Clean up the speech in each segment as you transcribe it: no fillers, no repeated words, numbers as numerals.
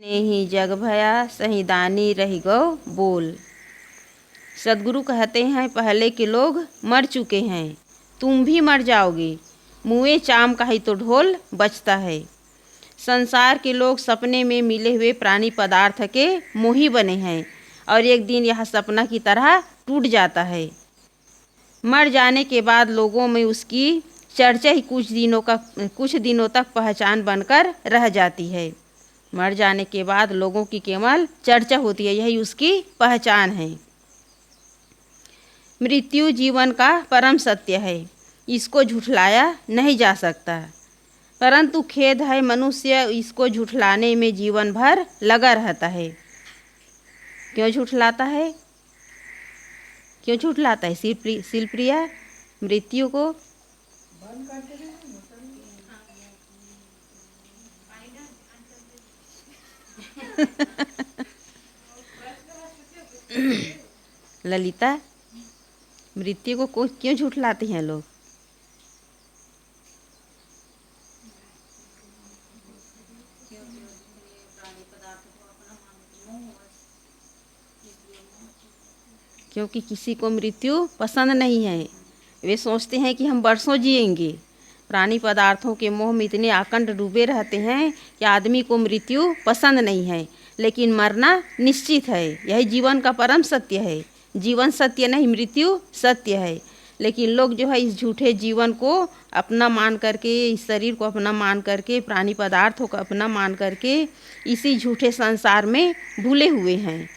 नेहि जग भया सही दानी रही गौ बोल। सदगुरु कहते हैं पहले के लोग मर चुके हैं, तुम भी मर जाओगे। मुए चाम का ही तो ढोल बजता है। संसार के लोग सपने में मिले हुए प्राणी पदार्थ के मोही बने हैं और एक दिन यह सपना की तरह टूट जाता है। मर जाने के बाद लोगों में उसकी चर्चा ही कुछ दिनों तक पहचान बनकर रह जाती है। मर जाने के बाद लोगों की केवल चर्चा होती है, यही उसकी पहचान है। मृत्यु जीवन का परम सत्य है, इसको झुठलाया नहीं जा सकता। परंतु खेद है मनुष्य इसको झुठलाने में जीवन भर लगा रहता है। क्यों झुठलाता है? क्यों झुठलाता है शिलप्रिया मृत्यु को? ललिता, मृत्यु को क्यों झुठलाते हैं लोग? क्योंकि किसी को मृत्यु पसंद नहीं है। वे सोचते हैं कि हम बरसों जिएंगे। प्राणी पदार्थों के मोह में इतने आकंठ डूबे रहते हैं कि आदमी को मृत्यु पसंद नहीं है, लेकिन मरना निश्चित है। यही जीवन का परम सत्य है। जीवन सत्य नहीं, मृत्यु सत्य है। लेकिन लोग जो है इस झूठे जीवन को अपना मान करके, इस शरीर को अपना मान करके, प्राणी पदार्थों को अपना मान करके इसी झूठे संसार में भूले हुए हैं।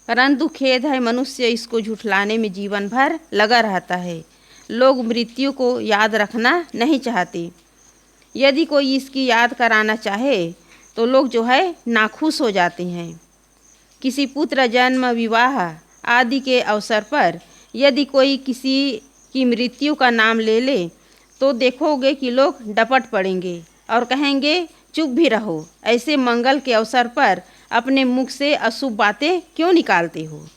परंतु खेद है मनुष्य इसको झुठलाने में जीवन भर लगा रहता है। लोग मृत्यु को याद रखना नहीं चाहते। यदि कोई इसकी याद कराना चाहे तो लोग जो है नाखुश हो जाते हैं। किसी पुत्र जन्म, विवाह आदि के अवसर पर यदि कोई किसी की मृत्यु का नाम ले ले तो देखोगे कि लोग डपट पड़ेंगे और कहेंगे चुप भी रहो। ऐसे मंगल के अवसर पर अपने मुख से अशुभ बातें क्यों निकालते हो?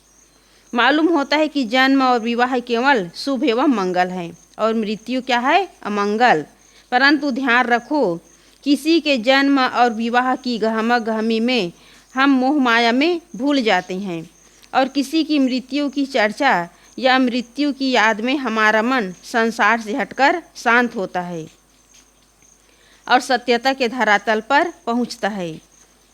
मालूम होता है कि जन्म और विवाह केवल शुभ एवं मंगल है और मृत्यु क्या है? अमंगल। परंतु ध्यान रखो, किसी के जन्म और विवाह की गहमा गहमी में हम मोह माया में भूल जाते हैं और किसी की मृत्यु की चर्चा या मृत्यु की याद में हमारा मन संसार से हटकर शांत होता है और सत्यता के धरातल पर पहुंचता है।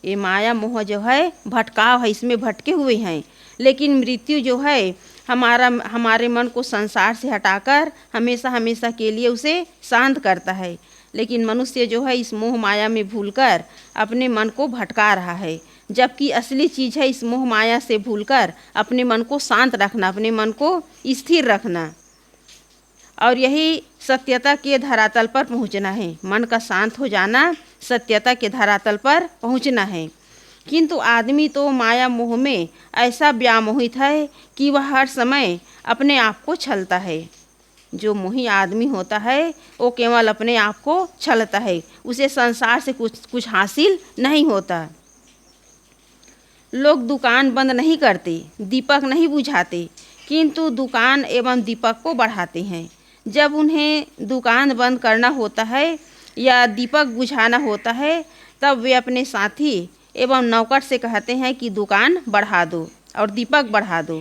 ये माया मोह जो है भटकाव है, इसमें भटके हुए हैं। लेकिन मृत्यु जो है हमारे मन को संसार से हटाकर हमेशा हमेशा के लिए उसे शांत करता है। लेकिन मनुष्य जो है इस मोह माया में भूलकर अपने मन को भटका रहा है, जबकि असली चीज़ है इस मोह माया से भूलकर अपने मन को शांत रखना, अपने मन को स्थिर रखना और यही सत्यता के धरातल पर पहुंचना है। मन का शांत हो जाना, सत्यता के धरातल पर पहुंचना है। किंतु आदमी तो माया मोह में ऐसा व्यामोहित है कि वह हर समय अपने आप को छलता है। जो मोही आदमी होता है वो केवल अपने आप को छलता है, उसे संसार से कुछ हासिल नहीं होता। लोग दुकान बंद नहीं करते, दीपक नहीं बुझाते, किंतु दुकान एवं दीपक को बढ़ाते हैं। जब उन्हें दुकान बंद करना होता है या दीपक बुझाना होता है तब वे अपने साथी एवं नौकर से कहते हैं कि दुकान बढ़ा दो और दीपक बढ़ा दो।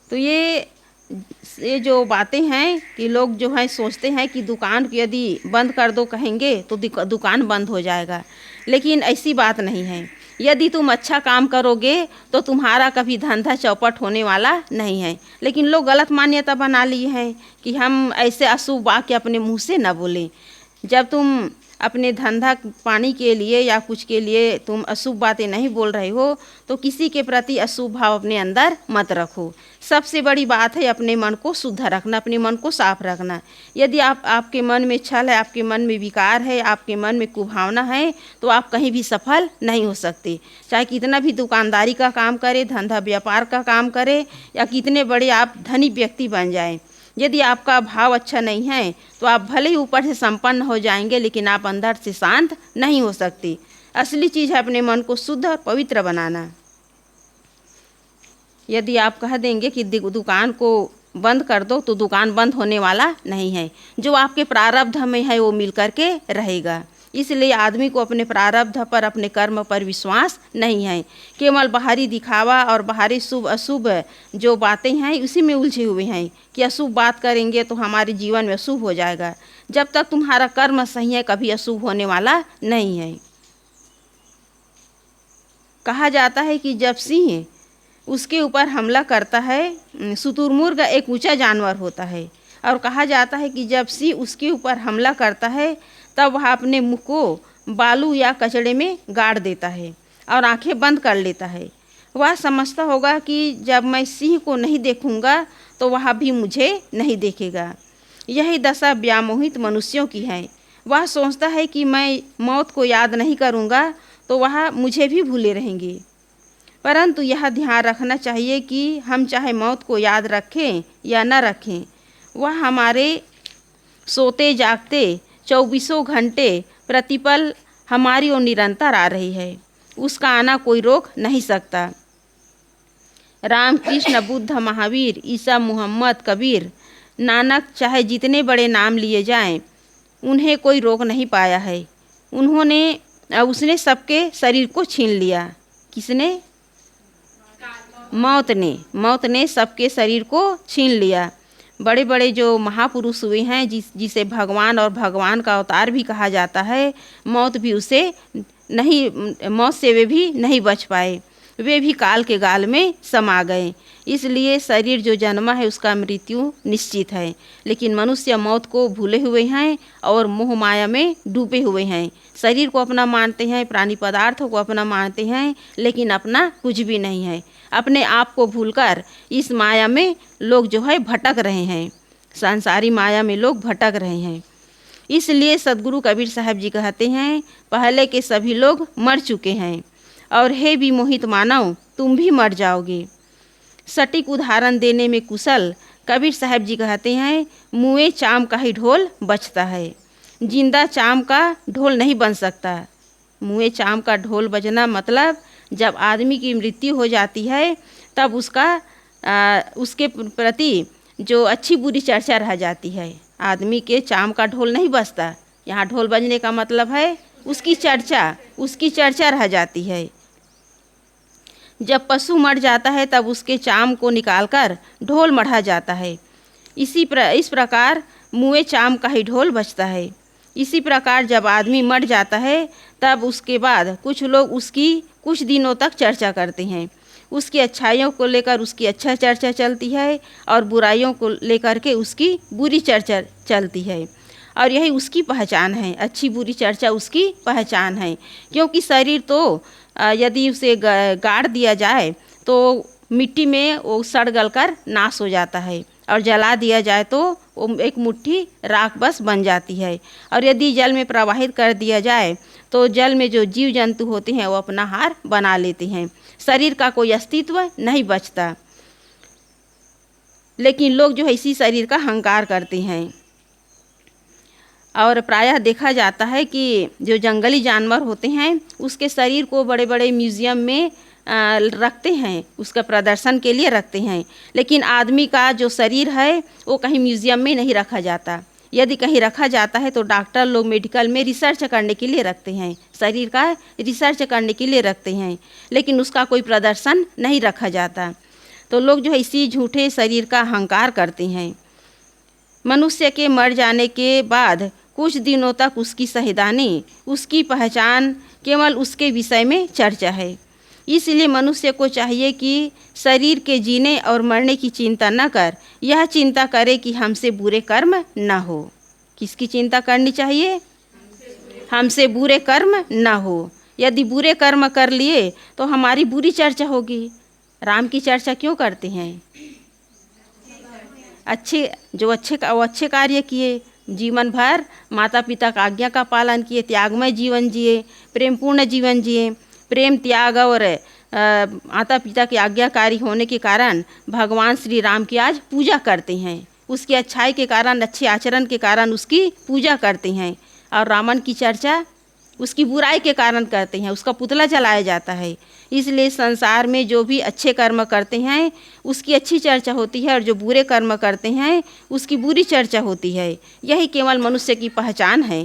तो ये जो बातें हैं कि लोग जो है सोचते हैं कि दुकान यदि बंद कर दो कहेंगे तो दुकान बंद हो जाएगा, लेकिन ऐसी बात नहीं है। यदि तुम अच्छा काम करोगे तो तुम्हारा कभी धंधा चौपट होने वाला नहीं है। लेकिन लोग गलत मान्यता बना लिए हैं कि हम ऐसे अशुभ वाक्य अपने मुंह से न बोलें। जब तुम अपने धंधा पानी के लिए या कुछ के लिए तुम अशुभ बातें नहीं बोल रहे हो तो किसी के प्रति अशुभ भाव अपने अंदर मत रखो। सबसे बड़ी बात है अपने मन को शुद्ध रखना, अपने मन को साफ रखना। यदि आपके मन में छल है, आपके मन में विकार है, आपके मन में कुभावना है तो आप कहीं भी सफल नहीं हो सकते। चाहे कितना भी दुकानदारी का काम करे, धंधा व्यापार का काम करे या कितने बड़े आप धनी व्यक्ति बन जाएं, यदि आपका भाव अच्छा नहीं है तो आप भले ही ऊपर से संपन्न हो जाएंगे लेकिन आप अंदर से शांत नहीं हो सकते। असली चीज़ है अपने मन को शुद्ध और पवित्र बनाना। यदि आप कह देंगे कि दुकान को बंद कर दो तो दुकान बंद होने वाला नहीं है। जो आपके प्रारब्ध में है वो मिल करके रहेगा। इसलिए आदमी को अपने प्रारब्ध पर, अपने कर्म पर विश्वास नहीं है। केवल बाहरी दिखावा और बाहरी शुभ अशुभ जो बातें हैं उसी में उलझे हुए हैं कि अशुभ बात करेंगे तो हमारे जीवन में अशुभ हो जाएगा। जब तक तुम्हारा कर्म सही है कभी अशुभ होने वाला नहीं है। कहा जाता है कि जब सिंह उसके ऊपर हमला करता है, शुतुरमुर्ग एक ऊंचा जानवर होता है, और कहा जाता है कि जब सिंह उसके ऊपर हमला करता है तब वह अपने मुंह को बालू या कचड़े में गाड़ देता है और आंखें बंद कर लेता है। वह समझता होगा कि जब मैं सिंह को नहीं देखूंगा तो वह भी मुझे नहीं देखेगा। यही दशा व्यामोहित मनुष्यों की है। वह सोचता है कि मैं मौत को याद नहीं करूंगा तो वह मुझे भी भूले रहेंगे। परंतु यह ध्यान रखना चाहिए कि हम चाहे मौत को याद रखें या न रखें, वह हमारे सोते जागते 24 घंटे प्रतिपल हमारी ओर निरंतर आ रही है। उसका आना कोई रोक नहीं सकता। राम, कृष्ण, बुद्ध, महावीर, ईसा, मोहम्मद, कबीर, नानक, चाहे जितने बड़े नाम लिए जाएं, उन्हें कोई रोक नहीं पाया है। उसने सबके शरीर को छीन लिया। किसने? मौत ने सबके शरीर को छीन लिया। बड़े बड़े जो महापुरुष हुए हैं जिसे भगवान और भगवान का अवतार भी कहा जाता है, मौत से वे भी नहीं बच पाए। वे भी काल के गाल में समा गए। इसलिए शरीर जो जन्मा है उसका मृत्यु निश्चित है। लेकिन मनुष्य मौत को भूले हुए हैं और मोह माया में डूबे हुए हैं। शरीर को अपना मानते हैं, प्राणी पदार्थों को अपना मानते हैं, लेकिन अपना कुछ भी नहीं है। अपने आप को भूलकर इस माया में लोग जो है भटक रहे हैं। संसारी माया में लोग भटक रहे हैं। इसलिए सदगुरु कबीर साहब जी कहते हैं, पहले के सभी लोग मर चुके हैं और हे विमोहित मानव, तुम भी मर जाओगे। सटीक उदाहरण देने में कुशल कबीर साहब जी कहते हैं, मुए चाम का ही ढोल बजता है, जिंदा चाम का ढोल नहीं बन सकता। मुए चाम का ढोल बजना मतलब जब आदमी की मृत्यु हो जाती है तब उसके प्रति जो अच्छी बुरी चर्चा रह जाती है। आदमी के चाम का ढोल नहीं बजता। यहाँ ढोल बजने का मतलब है उसकी चर्चा रह जाती है। जब पशु मर जाता है तब उसके चाम को निकालकर ढोल मढ़ा जाता है। इस प्रकार मुए चाम का ही ढोल बजता है। इसी प्रकार जब आदमी मर जाता है तब उसके बाद कुछ लोग उसकी कुछ दिनों तक चर्चा करते हैं। उसकी अच्छाइयों को लेकर उसकी अच्छा चर्चा चलती है और बुराइयों को लेकर के उसकी बुरी चर्चा चलती है। और यही उसकी पहचान है। अच्छी बुरी चर्चा उसकी पहचान है। क्योंकि शरीर तो यदि उसे गाड़ दिया जाए तो मिट्टी में वो सड़ गल कर नाश हो जाता है, और जला दिया जाए तो वो एक मुट्ठी राख बस बन जाती है। और यदि जल में प्रवाहित कर दिया जाए तो जल में जो जीव जंतु होते हैं वो अपना हार बना लेते हैं। शरीर का कोई अस्तित्व नहीं बचता। लेकिन लोग जो है इसी शरीर का अहंकार करते हैं। और प्रायः देखा जाता है कि जो जंगली जानवर होते हैं उसके शरीर को बड़े बड़े म्यूज़ियम में रखते हैं, उसका प्रदर्शन के लिए रखते हैं। लेकिन आदमी का जो शरीर है वो कहीं म्यूज़ियम में नहीं रखा जाता। यदि कहीं रखा जाता है तो डॉक्टर लोग मेडिकल में रिसर्च करने के लिए रखते हैं, शरीर का रिसर्च करने के लिए रखते हैं, लेकिन उसका कोई प्रदर्शन नहीं रखा जाता। तो लोग जो है इसी झूठे शरीर का अहंकार करते हैं। मनुष्य के मर जाने के बाद कुछ दिनों तक उसकी सहिदानी, उसकी पहचान केवल उसके विषय में चर्चा है। इसलिए मनुष्य को चाहिए कि शरीर के जीने और मरने की चिंता न कर, यह चिंता करे कि हमसे बुरे कर्म न हो। किसकी चिंता करनी चाहिए? हमसे बुरे कर्म न हो। यदि बुरे कर्म कर लिए तो हमारी बुरी चर्चा होगी। राम की चर्चा क्यों करते हैं? अच्छे कार्य किए, जीवन भर माता पिता का आज्ञा का पालन किए, त्यागमय जीवन जिए, प्रेमपूर्ण जीवन जिए। प्रेम, त्याग और माता पिता के आज्ञाकारी होने के कारण भगवान श्री राम की आज पूजा करते हैं। उसकी अच्छाई के कारण, अच्छे आचरण के कारण उसकी पूजा करते हैं। और रावण की चर्चा उसकी बुराई के कारण करते हैं, उसका पुतला जलाया जाता है। इसलिए संसार में जो भी अच्छे कर्म करते हैं उसकी अच्छी चर्चा होती है, और जो बुरे कर्म करते हैं उसकी बुरी चर्चा होती है। यही केवल मनुष्य की पहचान है।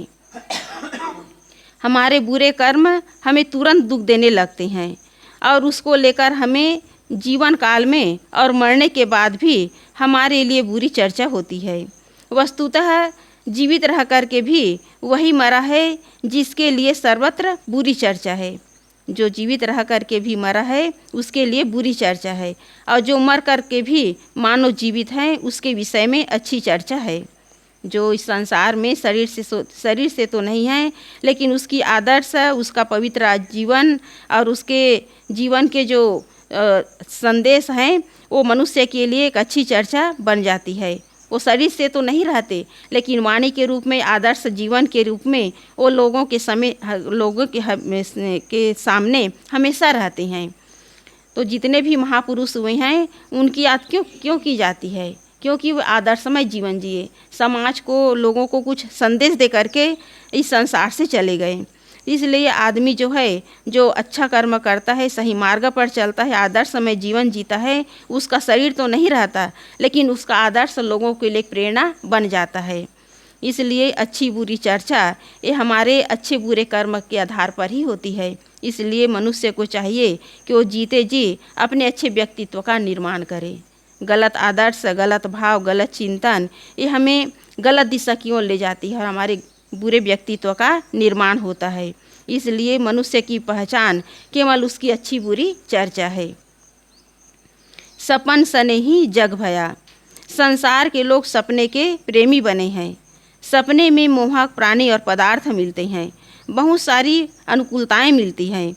हमारे बुरे कर्म हमें तुरंत दुख देने लगते हैं और उसको लेकर हमें जीवन काल में और मरने के बाद भी हमारे लिए बुरी चर्चा होती है। वस्तुतः जीवित रह कर के भी वही मरा है जिसके लिए सर्वत्र बुरी चर्चा है। जो जीवित रह कर के भी मरा है उसके लिए बुरी चर्चा है, और जो मर कर के भी मानो जीवित है उसके विषय में अच्छी चर्चा है। जो इस संसार में शरीर से तो नहीं है, लेकिन उसकी आदर्श, उसका पवित्र जीवन और उसके जीवन के जो संदेश हैं वो मनुष्य के लिए एक अच्छी चर्चा बन जाती है। वो शरीर से तो नहीं रहते, लेकिन वाणी के रूप में, आदर्श जीवन के रूप में वो लोगों के सामने हमेशा रहते हैं। तो जितने भी महापुरुष हुए हैं उनकी याद क्यों की जाती है? क्योंकि वो आदर्शमय जीवन जिए, समाज को, लोगों को कुछ संदेश दे करके इस संसार से चले गए। इसलिए आदमी जो है, जो अच्छा कर्म करता है, सही मार्ग पर चलता है, आदर्शमय जीवन जीता है, उसका शरीर तो नहीं रहता, लेकिन उसका आदर्श लोगों के लिए प्रेरणा बन जाता है। इसलिए अच्छी बुरी चर्चा ये हमारे अच्छे बुरे कर्म के आधार पर ही होती है। इसलिए मनुष्य को चाहिए कि वो जीते जी अपने अच्छे व्यक्तित्व का निर्माण करे। गलत आदर्श, गलत भाव, गलत चिंतन ये हमें गलत दिशा की ओर ले जाती है और हमारे बुरे व्यक्तित्व का निर्माण होता है। इसलिए मनुष्य की पहचान केवल उसकी अच्छी बुरी चर्चा है। सपन सने ही जग भया। संसार के लोग सपने के प्रेमी बने हैं। सपने में मोहक प्राणी और पदार्थ मिलते हैं, बहुत सारी अनुकूलताएं मिलती हैं,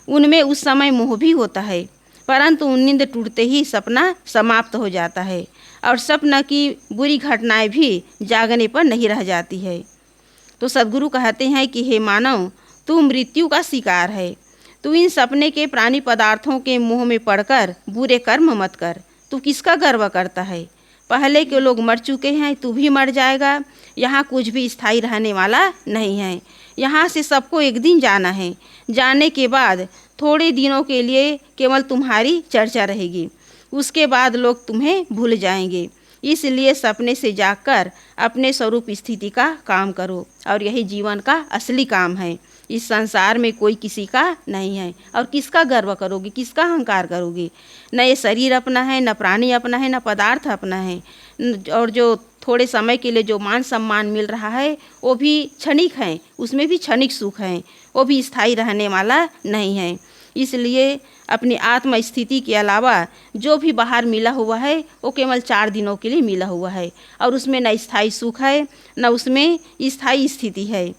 उनमें उस समय मोह भी होता है, परंतु नींद टूटते ही सपना समाप्त हो जाता है और सपना की बुरी घटनाएं भी जागने पर नहीं रह जाती है। तो सद्गुरु कहते हैं कि हे मानव, तू मृत्यु का शिकार है। तू इन सपने के प्राणी पदार्थों के मोह में पड़कर बुरे कर्म मत कर। तू किसका गर्व करता है? पहले के लोग मर चुके हैं, तू भी मर जाएगा। यहाँ कुछ भी स्थायी रहने वाला नहीं है। यहाँ से सबको एक दिन जाना है। जाने के बाद थोड़े दिनों के लिए केवल तुम्हारी चर्चा रहेगी, उसके बाद लोग तुम्हें भूल जाएंगे। इसलिए सपने से जागकर अपने स्वरूप स्थिति का काम करो, और यही जीवन का असली काम है। इस संसार में कोई किसी का नहीं है, और किसका गर्व करोगे, किसका अहंकार करोगे? न ये शरीर अपना है, न प्राणी अपना है, न पदार्थ अपना है। और जो थोड़े समय के लिए जो मान सम्मान मिल रहा है वो भी क्षणिक है, उसमें भी क्षणिक सुख है, वो भी स्थायी रहने वाला नहीं है। इसलिए अपनी आत्म स्थिति के अलावा जो भी बाहर मिला हुआ है वो केवल 4 दिनों के लिए मिला हुआ है, और उसमें न स्थायी सुख है, न उसमें स्थायी स्थिति है।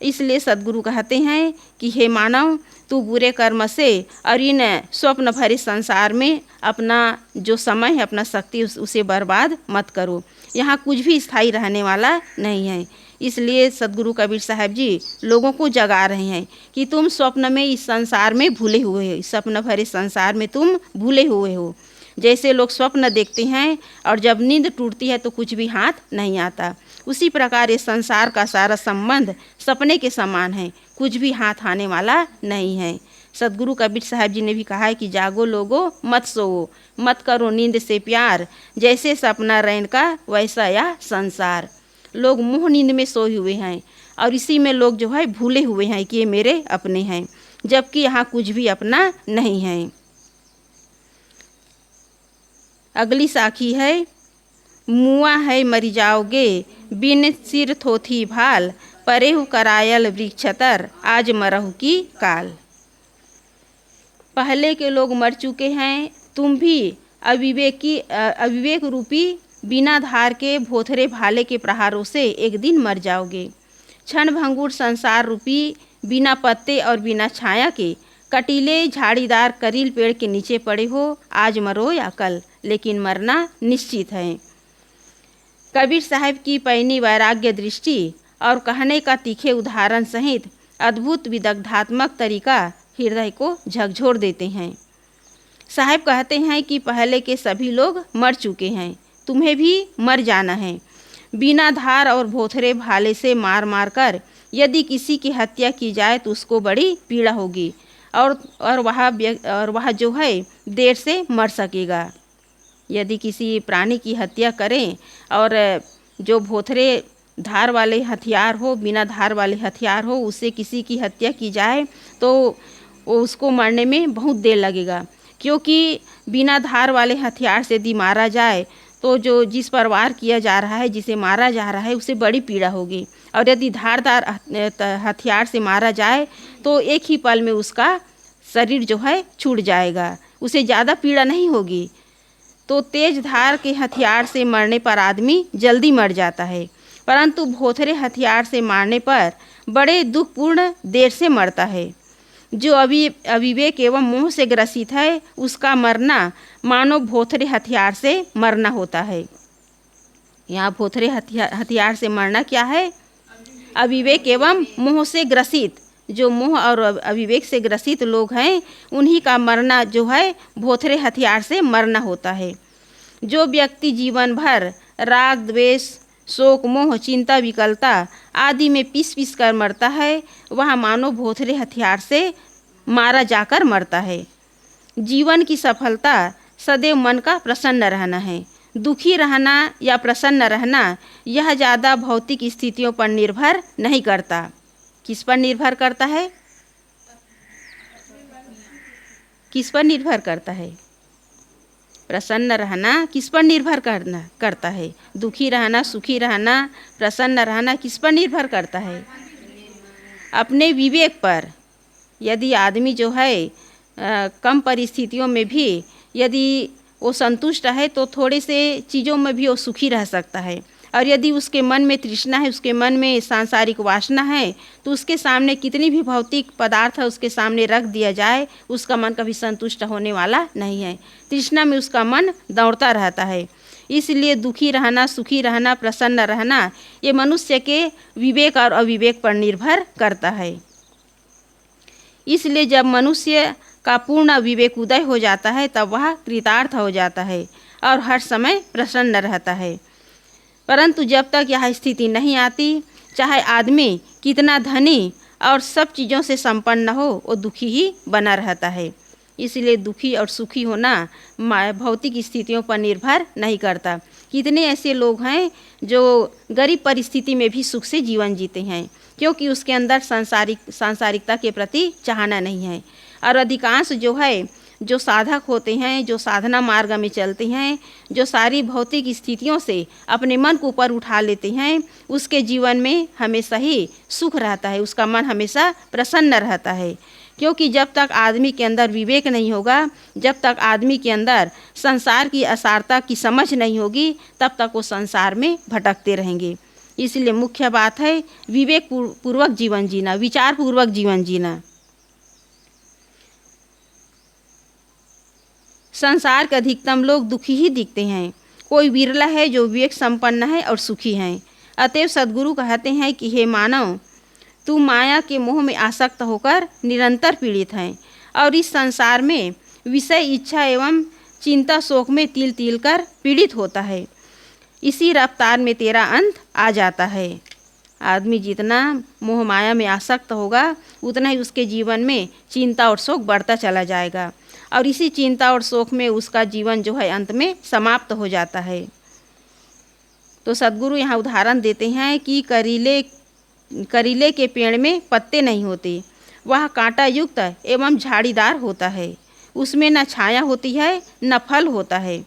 इसलिए सद्गुरु कहते हैं कि हे मानव, तू बुरे कर्म से और इन स्वप्न भरे संसार में अपना जो समय है, अपना शक्ति उसे बर्बाद मत करो। यहाँ कुछ भी स्थायी रहने वाला नहीं है। इसलिए सद्गुरु कबीर साहब जी लोगों को जगा रहे हैं कि तुम स्वप्न में इस संसार में भूले हुए हो, स्वप्न भरे संसार में तुम भूले हुए हो। जैसे लोग स्वप्न देखते हैं और जब नींद टूटती है तो कुछ भी हाथ नहीं आता, उसी प्रकार ये संसार का सारा संबंध सपने के समान है, कुछ भी हाथ आने वाला नहीं है। सद्गुरु कबीर साहब जी ने भी कहा है कि जागो लोगो मत सोओ, मत करो नींद से प्यार, जैसे सपना रैन का वैसा या संसार। लोग मोह नींद में सोए हुए हैं और इसी में लोग जो है भूले हुए हैं कि ये मेरे अपने हैं, जबकि यहाँ कुछ भी अपना नहीं है। अगली साखी है, मुआ है मरी जाओगे, बिन सिर थोथी भाल, परेहु करायल वृक्षतर, आज मरहु की काल। पहले के लोग मर चुके हैं, तुम भी अविवेक रूपी बिना धार के भोथरे भाले के प्रहारों से एक दिन मर जाओगे। क्षण भंगुर संसार रूपी बिना पत्ते और बिना छाया के कटीले झाड़ीदार करील पेड़ के नीचे पड़े हो, आज मरो या कल, लेकिन मरना निश्चित है। कबीर साहब की पैनी वैराग्य दृष्टि और कहने का तीखे उदाहरण सहित अद्भुत विदग्धात्मक तरीका हृदय को झकझोर देते हैं। साहब कहते हैं कि पहले के सभी लोग मर चुके हैं, तुम्हें भी मर जाना है। बिना धार और भोथरे भाले से मार मार कर यदि किसी की हत्या की जाए तो उसको बड़ी पीड़ा होगी, और वह जो है देर से मर सकेगा। यदि किसी प्राणी की हत्या करें और जो भोथरे धार वाले हथियार हो, बिना धार वाले हथियार हो, उससे किसी की हत्या की जाए तो वो उसको मारने में बहुत देर लगेगा, क्योंकि बिना धार वाले हथियार से यदि मारा जाए तो जो जिस पर वार किया जा रहा है, जिसे मारा जा रहा है, उसे बड़ी पीड़ा होगी। और यदि धारदार हथियार से मारा जाए तो एक ही पल में उसका शरीर जो है छूट जाएगा, उसे ज़्यादा पीड़ा नहीं होगी। तो तेज धार के हथियार से मरने पर आदमी जल्दी मर जाता है, परंतु भोथरे हथियार से मारने पर बड़े दुखपूर्ण देर से मरता है। जो अविवेक एवं मोह से ग्रसित है, उसका मरना मानो भोथरे हथियार से मरना होता है। यहाँ भोथरे हथियार से मरना क्या है? अविवेक एवं मोह से ग्रसित, जो मोह और अविवेक से ग्रसित लोग हैं, उन्हीं का मरना जो है भोथरे हथियार से मरना होता है। जो व्यक्ति जीवन भर राग, द्वेष, शोक, मोह, चिंता, विकलता आदि में पीस कर मरता है, वह मानो भोथरे हथियार से मारा जाकर मरता है। जीवन की सफलता सदैव मन का प्रसन्न रहना है। दुखी रहना या प्रसन्न रहना यह ज़्यादा भौतिक स्थितियों पर निर्भर नहीं करता। किस पर निर्भर करता है? किस पर निर्भर करता है? प्रसन्न रहना किस पर निर्भर करता है? दुखी रहना, सुखी रहना, प्रसन्न रहना किस पर निर्भर करता है? अपने विवेक पर। यदि आदमी जो है कम परिस्थितियों में भी यदि वो संतुष्ट है तो थोड़े से चीज़ों में भी वो सुखी रह सकता है। और यदि उसके मन में तृष्णा है, उसके मन में सांसारिक वासना है, तो उसके सामने कितनी भी भौतिक पदार्थ है उसके सामने रख दिया जाए, उसका मन कभी संतुष्ट होने वाला नहीं है। तृष्णा में उसका मन दौड़ता रहता है। इसलिए दुखी रहना, सुखी रहना, प्रसन्न रहना ये मनुष्य के विवेक और अविवेक पर निर्भर करता है। इसलिए जब मनुष्य का पूर्ण विवेक उदय हो जाता है तब वह कृतार्थ हो जाता है और हर समय प्रसन्न रहता है। परंतु जब तक यह स्थिति नहीं आती, चाहे आदमी कितना धनी और सब चीज़ों से संपन्न हो, वो दुखी ही बना रहता है। इसलिए दुखी और सुखी होना भौतिक स्थितियों पर निर्भर नहीं करता। कितने ऐसे लोग हैं जो गरीब परिस्थिति में भी सुख से जीवन जीते हैं, क्योंकि उसके अंदर सांसारिकता के प्रति चाहना नहीं है। और अधिकांश जो साधक होते हैं, जो साधना मार्ग में चलते हैं, जो सारी भौतिक स्थितियों से अपने मन को ऊपर उठा लेते हैं, उसके जीवन में हमेशा ही सुख रहता है, उसका मन हमेशा प्रसन्न रहता है। क्योंकि जब तक आदमी के अंदर विवेक नहीं होगा, जब तक आदमी के अंदर संसार की असारता की समझ नहीं होगी, तब तक वो संसार में भटकते रहेंगे। इसलिए मुख्य बात है विवेक पूर्वक जीवन जीना, विचार पूर्वक जीवन जीना। संसार के अधिकतम लोग दुखी ही दिखते हैं, कोई विरला है जो विवेक संपन्न है और सुखी हैं। अतएव सद्गुरु कहते हैं कि हे मानव, तू माया के मोह में आसक्त होकर निरंतर पीड़ित है और इस संसार में विषय, इच्छा एवं चिंता, शोक में तिल तिल कर पीड़ित होता है। इसी रफ्तार में तेरा अंत आ जाता है। आदमी जितना मोह माया में आसक्त होगा, उतना ही उसके जीवन में चिंता और शोक बढ़ता चला जाएगा और इसी चिंता और शोक में उसका जीवन जो है अंत में समाप्त हो जाता है। तो सद्गुरु यहाँ उदाहरण देते हैं कि करीले के पेड़ में पत्ते नहीं होते, वह कांटा युक्त एवं झाड़ीदार होता है, उसमें न छाया होती है न फल होता है।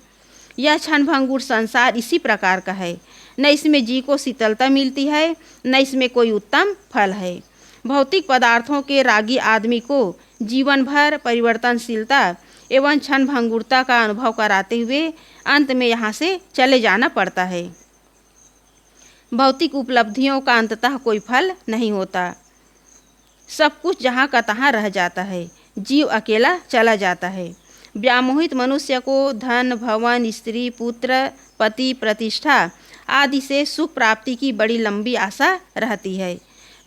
यह क्षणभंगुर संसार इसी प्रकार का है, न इसमें जी को शीतलता मिलती है, न इसमें कोई उत्तम फल है। भौतिक पदार्थों के रागी आदमी को जीवन भर परिवर्तनशीलता एवं क्षणभंगुरता का अनुभव कराते हुए अंत में यहाँ से चले जाना पड़ता है। भौतिक उपलब्धियों का अंततः कोई फल नहीं होता, सब कुछ जहाँ का तहाँ रह जाता है, जीव अकेला चला जाता है। व्यामोहित मनुष्य को धन, भवन, स्त्री, पुत्र, पति, प्रतिष्ठा आदि से सुख प्राप्ति की बड़ी लंबी आशा रहती है,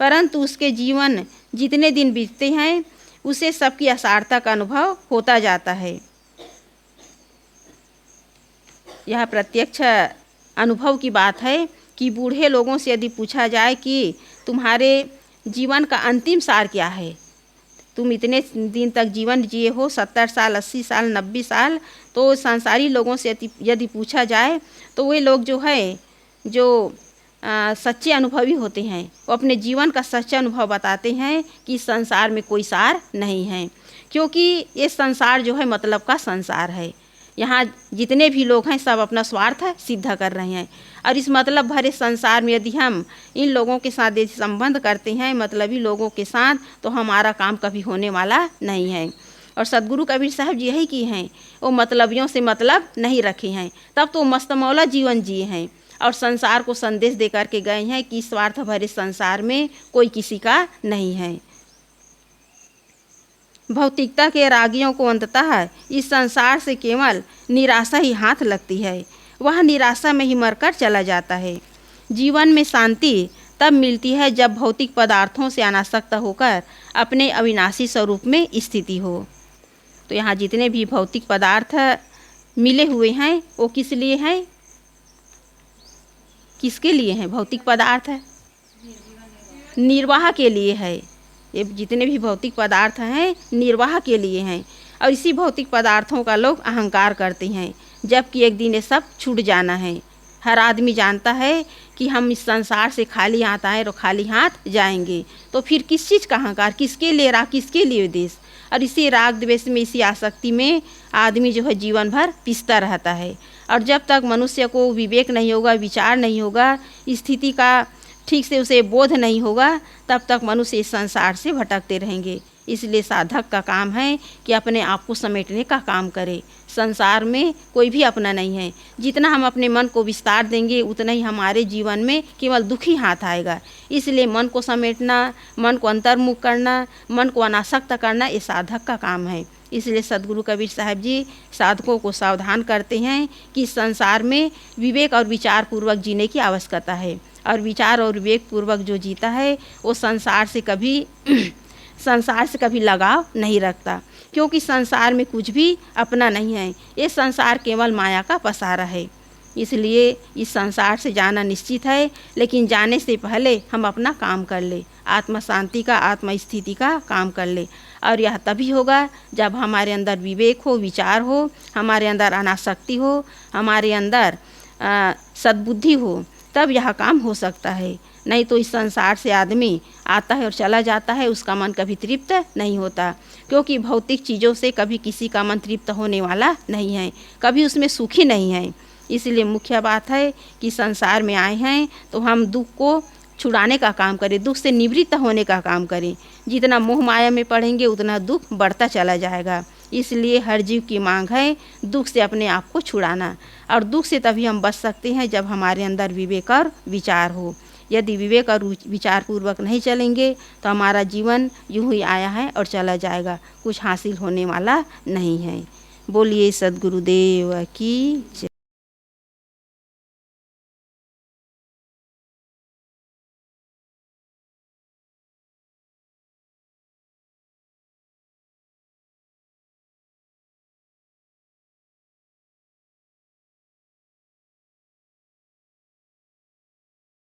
परंतु उसके जीवन जितने दिन बीतते हैं उसे सबकी असारता का अनुभव होता जाता है। यह प्रत्यक्ष अनुभव की बात है कि बूढ़े लोगों से यदि पूछा जाए कि तुम्हारे जीवन का अंतिम सार क्या है, तुम इतने दिन तक जीवन जिए हो, 70 साल, 80 साल, 90 साल, तो संसारी लोगों से यदि पूछा जाए तो वे लोग जो सच्चे अनुभवी होते हैं, वो अपने जीवन का सच्चा अनुभव बताते हैं कि इस संसार में कोई सार नहीं है, क्योंकि ये संसार जो है मतलब का संसार है। यहाँ जितने भी लोग हैं सब अपना स्वार्थ सिद्ध कर रहे हैं, और इस मतलब भरे संसार में यदि हम इन लोगों के साथ यदि संबंध करते हैं, मतलबी लोगों के साथ, तो हमारा काम कभी होने वाला नहीं है। और सदगुरु कबीर साहब जी यही की हैं, वो मतलबियों से मतलब नहीं रखे हैं, तब तो मस्तमौला जीवन जिए हैं और संसार को संदेश दे करके गए हैं कि स्वार्थ भरे संसार में कोई किसी का नहीं है। भौतिकता के रागियों को अंततः इस संसार से केवल निराशा ही हाथ लगती है, वह निराशा में ही मरकर चला जाता है। जीवन में शांति तब मिलती है जब भौतिक पदार्थों से अनासक्त होकर अपने अविनाशी स्वरूप में स्थिति हो। तो यहाँ जितने भी भौतिक पदार्थ मिले हुए हैं वो किस लिए हैं, किसके लिए हैं? भौतिक पदार्थ निर्वाह के लिए है। ये जितने भी भौतिक पदार्थ हैं निर्वाह के लिए हैं, और इसी भौतिक पदार्थों का लोग अहंकार करते हैं, जबकि एक दिन ये सब छूट जाना है। हर आदमी जानता है कि हम इस संसार से खाली हाथ आए और खाली हाथ जाएंगे, तो फिर किस चीज़ का अहंकार, किसके लिए राग, किसके लिए देश? और इसी राग द्वेष में, इसी आसक्ति में आदमी जो है जीवन भर पिसता रहता है। और जब तक मनुष्य को विवेक नहीं होगा, विचार नहीं होगा, स्थिति का ठीक से उसे बोध नहीं होगा, तब तक मनुष्य इस संसार से भटकते रहेंगे। इसलिए साधक का काम है कि अपने आप को समेटने का काम करे। संसार में कोई भी अपना नहीं है। जितना हम अपने मन को विस्तार देंगे उतना ही हमारे जीवन में केवल दुख ही हाथ आएगा। इसलिए मन को समेटना, मन को अंतर्मुख करना, मन को अनासक्त करना, ये साधक का काम है। इसलिए सदगुरु कबीर साहब जी साधकों को सावधान करते हैं कि संसार में विवेक और विचार पूर्वक जीने की आवश्यकता है, और विचार और विवेक पूर्वक जो जीता है वो संसार से कभी लगाव नहीं रखता, क्योंकि संसार में कुछ भी अपना नहीं है। ये संसार केवल माया का पसारा है। इसलिए इस संसार से जाना निश्चित है, लेकिन जाने से पहले हम अपना काम कर ले, आत्मा शांति का, आत्मा स्थिति का काम कर ले। और यह तभी होगा जब हमारे अंदर विवेक हो, विचार हो, हमारे अंदर अनासक्ति हो, हमारे अंदर सद्बुद्धि हो, तब यह काम हो सकता है। नहीं तो इस संसार से आदमी आता है और चला जाता है, उसका मन कभी तृप्त नहीं होता, क्योंकि भौतिक चीज़ों से कभी किसी का मन तृप्त होने वाला नहीं है, कभी उसमें सुखी नहीं है। इसलिए मुख्य बात है कि संसार में आए हैं तो हम दुख को छुड़ाने का काम करें, दुख से निवृत्त होने का काम करें। जितना मोह माया में पड़ेंगे उतना दुख बढ़ता चला जाएगा। इसलिए हर जीव की मांग है दुख से अपने आप को छुड़ाना, और दुख से तभी हम बच सकते हैं जब हमारे अंदर विवेक और विचार हो। यदि विवेक और विचार पूर्वक नहीं चलेंगे तो हमारा जीवन यूं ही आया है और चला जाएगा, कुछ हासिल होने वाला नहीं है। बोलिए सद्गुरुदेव की जय।